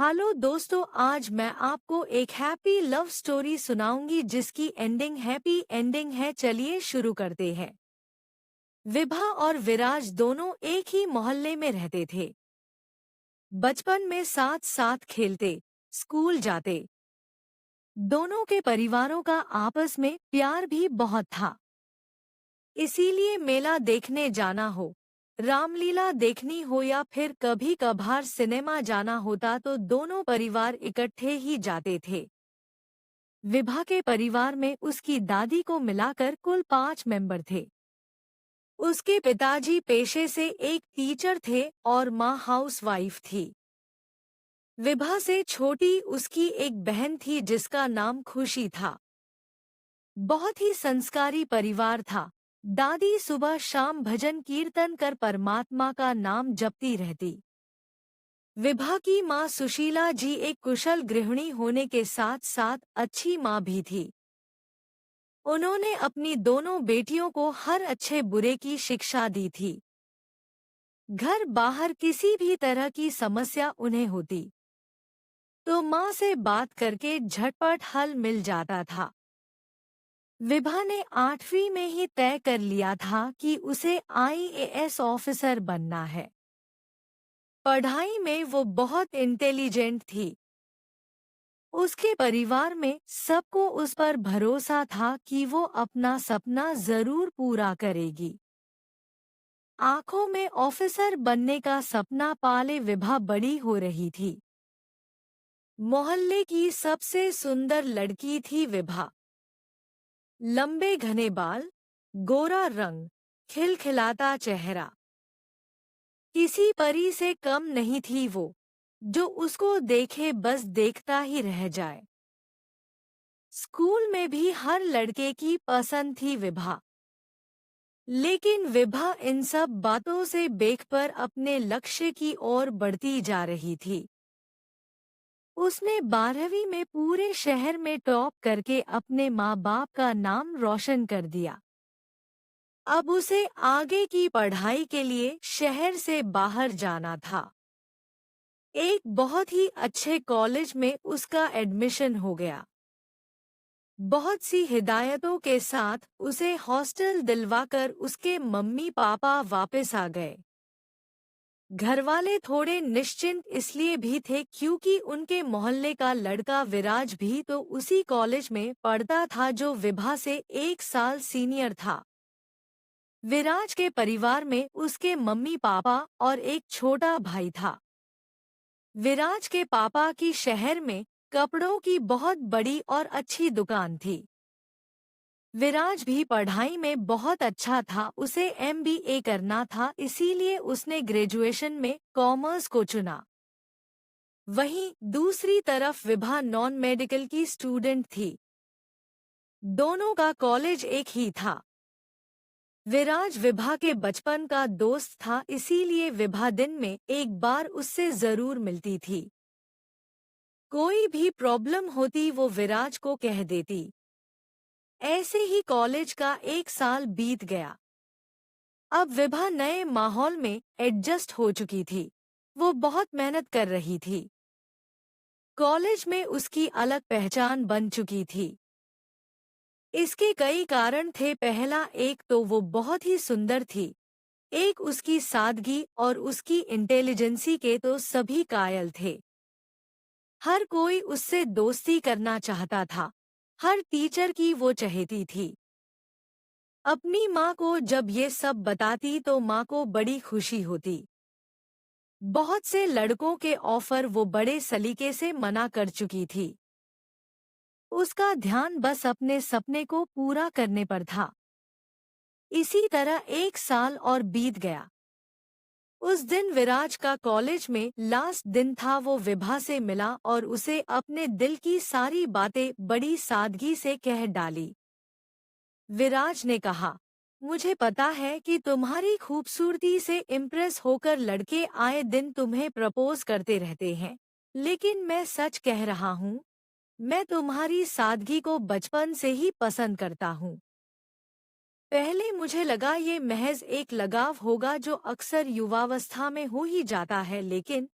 Hello दोस्तों, आज मैं आपको एक हैप्पी लव स्टोरी सुनाऊंगी जिसकी एंडिंग हैप्पी एंडिंग है। चलिए शुरू करते हैं। विभा और विराज दोनों एक ही मोहल्ले में रहते थे। बचपन में साथ साथ खेलते, स्कूल जाते। दोनों के परिवारों का आपस में प्यार भी बहुत था। इसीलिए मेला देखने जाना हो, रामलीला देखनी हो या फिर कभी कभार सिनेमा जाना होता तो दोनों परिवार इकट्ठे ही जाते थे। विभा के परिवार में उसकी दादी को मिलाकर कुल 5 मेंबर थे। उसके पिताजी पेशे से एक टीचर थे और माँ हाउसवाइफ थी। विभा से छोटी उसकी एक बहन थी जिसका नाम खुशी था। बहुत ही संस्कारी परिवार था। दादी सुबह शाम भजन कीर्तन कर परमात्मा का नाम जपती रहती। विभा की माँ सुशीला जी एक कुशल गृहिणी होने के साथ साथ अच्छी माँ भी थी। उन्होंने अपनी दोनों बेटियों को हर अच्छे बुरे की शिक्षा दी थी। घर बाहर किसी भी तरह की समस्या उन्हें होती तो माँ से बात करके झटपट हल मिल जाता था। विभा ने 8वीं में ही तय कर लिया था कि उसे आईएएस ऑफिसर बनना है। पढ़ाई में वो बहुत इंटेलिजेंट थी। उसके परिवार में सबको उस पर भरोसा था कि वो अपना सपना जरूर पूरा करेगी। आंखों में ऑफिसर बनने का सपना पाले विभा बड़ी हो रही थी। मोहल्ले की सबसे सुंदर लड़की थी विभा। लंबे घने बाल, गोरा रंग, खिलखिलाता चेहरा। किसी परी से कम नहीं थी वो, जो उसको देखे बस देखता ही रह जाए। स्कूल में भी हर लड़के की पसंद थी विभा। लेकिन विभा इन सब बातों से बेखबर अपने लक्ष्य की ओर बढ़ती जा रही थी। उसने 12वीं में पूरे शहर में टॉप करके अपने माँ बाप का नाम रोशन कर दिया। अब उसे आगे की पढ़ाई के लिए शहर से बाहर जाना था। एक बहुत ही अच्छे कॉलेज में उसका एडमिशन हो गया। बहुत सी हिदायतों के साथ उसे हॉस्टल दिलवाकर उसके मम्मी पापा वापस आ गए। घरवाले थोड़े निश्चिंत इसलिए भी थे क्योंकि उनके मोहल्ले का लड़का विराज भी तो उसी कॉलेज में पढ़ता था जो विभा से 1 साल सीनियर था। विराज के परिवार में उसके मम्मी पापा और एक छोटा भाई था। विराज के पापा की शहर में कपड़ों की बहुत बड़ी और अच्छी दुकान थी। विराज भी पढ़ाई में बहुत अच्छा था। उसे एमबीए करना था, इसीलिए उसने ग्रेजुएशन में कॉमर्स को चुना। वहीं दूसरी तरफ विभा नॉन मेडिकल की स्टूडेंट थी। दोनों का कॉलेज एक ही था। विराज विभा के बचपन का दोस्त था, इसीलिए विभा दिन में एक बार उससे जरूर मिलती थी। कोई भी प्रॉब्लम होती वो विराज को कह देती। ऐसे ही कॉलेज का 1 साल बीत गया। अब विभा नए माहौल में एडजस्ट हो चुकी थी। वो बहुत मेहनत कर रही थी। कॉलेज में उसकी अलग पहचान बन चुकी थी। इसके कई कारण थे। पहला, एक तो वो बहुत ही सुंदर थी। एक उसकी सादगी और उसकी इंटेलिजेंसी के तो सभी कायल थे। हर कोई उससे दोस्ती करना चाहता था। हर टीचर की वो चहेती थी। अपनी माँ को जब ये सब बताती तो माँ को बड़ी खुशी होती। बहुत से लड़कों के ऑफर वो बड़े सलीके से मना कर चुकी थी। उसका ध्यान बस अपने सपने को पूरा करने पर था। इसी तरह 1 साल और बीत गया। उस दिन विराज का कॉलेज में लास्ट दिन था। वो विभा से मिला और उसे अपने दिल की सारी बातें बड़ी सादगी से कह डाली। विराज ने कहा, मुझे पता है कि तुम्हारी खूबसूरती से इम्प्रेस होकर लड़के आए दिन तुम्हें प्रपोज करते रहते हैं, लेकिन मैं सच कह रहा हूँ, मैं तुम्हारी सादगी को बचपन से ही पसंद करता हूँ। पहले मुझे लगा ये महज एक लगाव होगा जो अक्सर युवावस्था में हो ही जाता है, लेकिन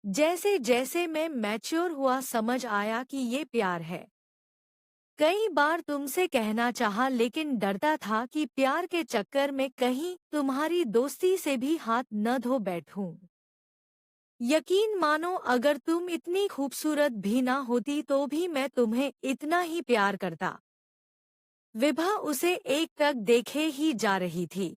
जैसे जैसे मैं मैच्योर हुआ समझ आया कि ये प्यार है। कई बार तुमसे कहना चाहा लेकिन डरता था कि प्यार के चक्कर में कहीं तुम्हारी दोस्ती से भी हाथ न धो बैठूं। यकीन मानो अगर तुम इतनी खूबसूरत भी ना होती तो भी मैं तुम्हें इतना ही प्यार करता। विभा उसे एक टक देखे ही जा रही थी।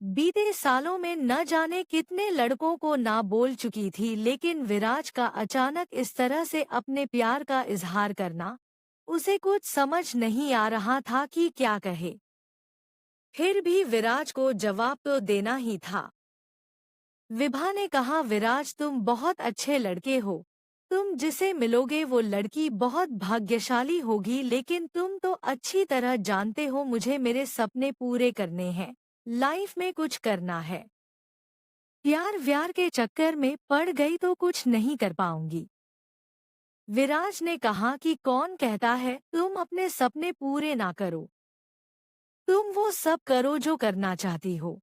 बीते सालों में न जाने कितने लड़कों को ना बोल चुकी थी लेकिन विराज का अचानक इस तरह से अपने प्यार का इजहार करना, उसे कुछ समझ नहीं आ रहा था कि क्या कहे। फिर भी विराज को जवाब तो देना ही था। विभा ने कहा, विराज तुम बहुत अच्छे लड़के हो। तुम जिसे मिलोगे वो लड़की बहुत भाग्यशाली होगी लेकिन तुम तो अच्छी तरह जानते हो मुझे मेरे सपने पूरे करने हैं, लाइफ में कुछ करना है। प्यार व्यार के चक्कर में पड़ गई तो कुछ नहीं कर पाऊंगी। विराज ने कहा कि कौन कहता है तुम अपने सपने पूरे ना करो। तुम वो सब करो जो करना चाहती हो।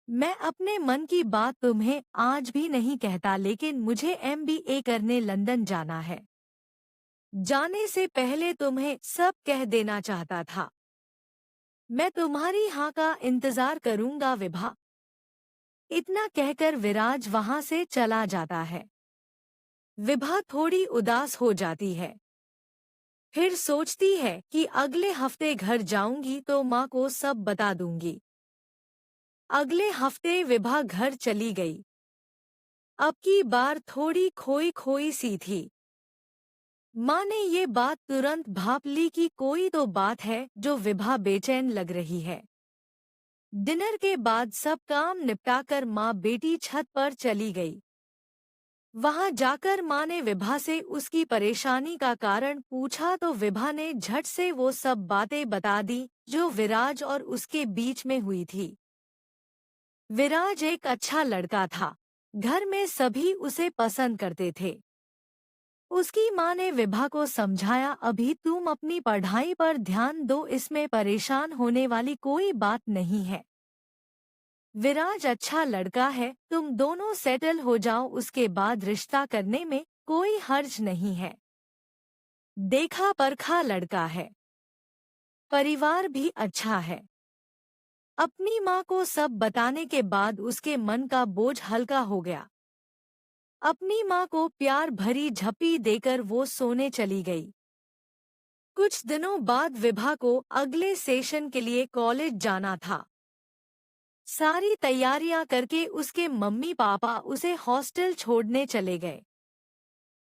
मैं अपने मन की बात तुम्हें आज भी नहीं कहता लेकिन मुझे एमबीए करने लंदन जाना है। जाने से पहले तुम्हें सब कह देना चाहता था। मैं तुम्हारी हाँ का इंतजार करूंगा विभा। इतना कहकर विराज वहां से चला जाता है। विभा थोड़ी उदास हो जाती है। फिर सोचती है कि अगले हफ्ते घर जाऊंगी तो माँ को सब बता दूंगी। अगले हफ्ते विभा घर चली गई। अब की बार थोड़ी खोई खोई सी थी। माँ ने ये बात तुरंत भाप ली कि कोई तो बात है जो विभा बेचैन लग रही है। डिनर के बाद सब काम निपटाकर माँ बेटी छत पर चली गई। वहां जाकर माँ ने विभा से उसकी परेशानी का कारण पूछा तो विभा ने झट से वो सब बातें बता दी जो विराज और उसके बीच में हुई थी। विराज एक अच्छा लड़का था। घर में सभी उसे पसंद करते थे। उसकी माँ ने विभा को समझाया, अभी तुम अपनी पढ़ाई पर ध्यान दो, इसमें परेशान होने वाली कोई बात नहीं है। विराज अच्छा लड़का है, तुम दोनों सेटल हो जाओ, उसके बाद रिश्ता करने में कोई हर्ज नहीं है। देखा परखा लड़का है, परिवार भी अच्छा है। अपनी माँ को सब बताने के बाद उसके मन का बोझ हल्का हो गया। अपनी माँ को प्यार भरी झप्पी देकर वो सोने चली गई। कुछ दिनों बाद विभा को अगले सेशन के लिए कॉलेज जाना था। सारी तैयारियां करके उसके मम्मी पापा उसे हॉस्टल छोड़ने चले गए।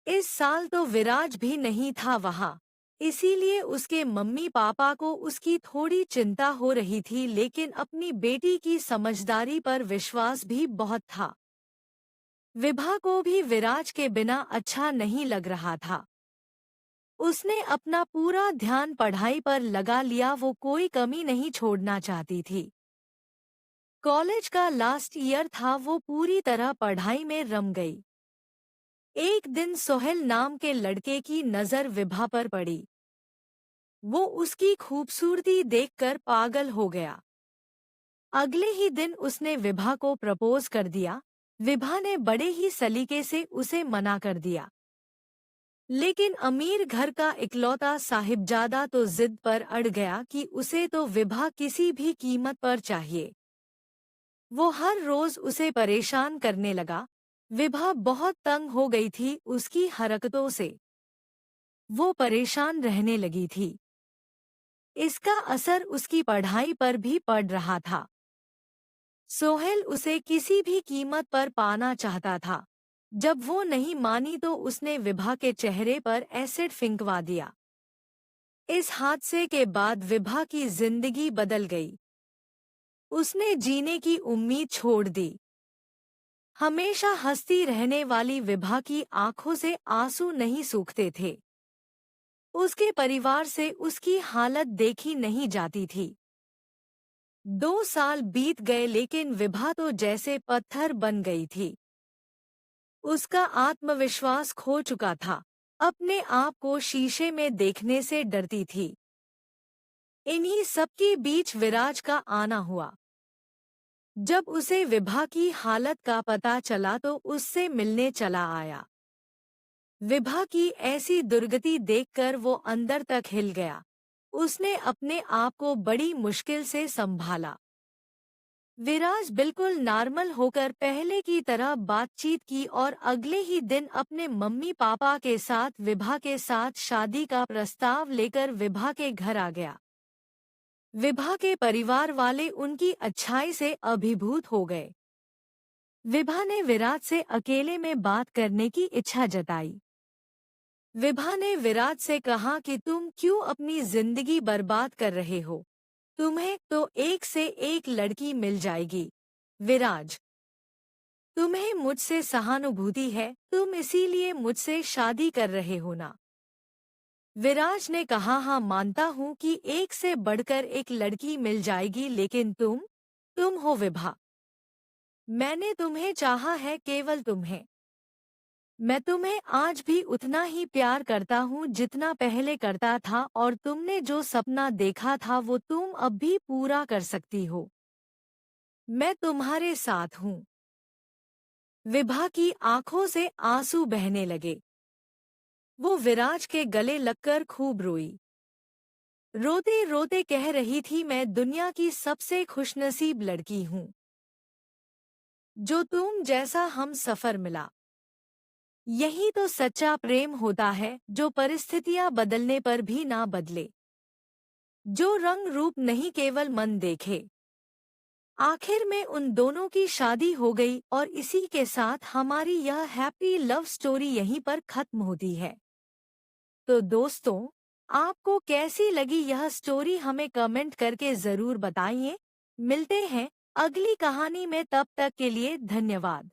इस साल तो विराज भी नहीं था वहां, इसीलिए उसके मम्मी पापा को उसकी थोड़ी चिंता हो रही थी लेकिन अपनी बेटी की समझदारी पर विश्वास भी बहुत था। विभा को भी विराज के बिना अच्छा नहीं लग रहा था। उसने अपना पूरा ध्यान पढ़ाई पर लगा लिया, वो कोई कमी नहीं छोड़ना चाहती थी। कॉलेज का लास्ट ईयर था, वो पूरी तरह पढ़ाई में रम गई। एक दिन सोहेल नाम के लड़के की नज़र विभा पर पड़ी। वो उसकी खूबसूरती देखकर पागल हो गया। अगले ही दिन उसने विभा को प्रपोज कर दिया। विभा ने बड़े ही सलीके से उसे मना कर दिया। लेकिन अमीर घर का इकलौता साहिबजादा तो जिद पर अड़ गया कि उसे तो विभा किसी भी कीमत पर चाहिए। वो हर रोज उसे परेशान करने लगा। विभा बहुत तंग हो गई थी उसकी हरकतों से। वो परेशान रहने लगी थी। इसका असर उसकी पढ़ाई पर भी पड़ रहा था। सोहेल उसे किसी भी कीमत पर पाना चाहता था। जब वो नहीं मानी तो उसने विभा के चेहरे पर एसिड फिंकवा दिया। इस हादसे के बाद विभा की जिंदगी बदल गई। उसने जीने की उम्मीद छोड़ दी। हमेशा हंसती रहने वाली विभा की आंखों से आंसू नहीं सूखते थे। उसके परिवार से उसकी हालत देखी नहीं जाती थी। 2 साल बीत गए लेकिन विभा तो जैसे पत्थर बन गई थी। उसका आत्मविश्वास खो चुका था। अपने आप को शीशे में देखने से डरती थी। इन्हीं सबके बीच विराज का आना हुआ। जब उसे विभा की हालत का पता चला तो उससे मिलने चला आया। विभा की ऐसी दुर्गति देखकर वो अंदर तक हिल गया। उसने अपने आप को बड़ी मुश्किल से संभाला। विराज बिल्कुल नॉर्मल होकर पहले की तरह बातचीत की और अगले ही दिन अपने मम्मी पापा के साथ विभा के साथ शादी का प्रस्ताव लेकर विभा के घर आ गया। विभा के परिवार वाले उनकी अच्छाई से अभिभूत हो गए। विभा ने विराज से अकेले में बात करने की इच्छा जताई। विभा ने विराज से कहा कि तुम क्यों अपनी जिंदगी बर्बाद कर रहे हो? तुम्हें तो एक से एक लड़की मिल जाएगी। विराज, तुम्हें मुझसे सहानुभूति है, तुम इसीलिए मुझसे शादी कर रहे हो ना? विराज ने कहा, हाँ मानता हूँ कि एक से बढ़कर एक लड़की मिल जाएगी, लेकिन तुम हो विभा। मैंने तुम्हें चाहा है, केवल तुम्हें। मैं तुम्हें आज भी उतना ही प्यार करता हूँ जितना पहले करता था, और तुमने जो सपना देखा था वो तुम अब भी पूरा कर सकती हो। मैं तुम्हारे साथ हूँ। विभा की आंखों से आंसू बहने लगे। वो विराज के गले लगकर खूब रोई। रोते रोते कह रही थी, मैं दुनिया की सबसे खुशनसीब लड़की हूँ जो तुम जैसा हम सफर मिला। यही तो सच्चा प्रेम होता है, जो परिस्थितियां बदलने पर भी ना बदले, जो रंग रूप नहीं केवल मन देखे। आखिर में उन दोनों की शादी हो गई और इसी के साथ हमारी यह हैप्पी लव स्टोरी यहीं पर खत्म होती है। तो दोस्तों, आपको कैसी लगी यह स्टोरी हमें कमेंट करके ज़रूर बताइए। मिलते हैं अगली कहानी में, तब तक के लिए धन्यवाद।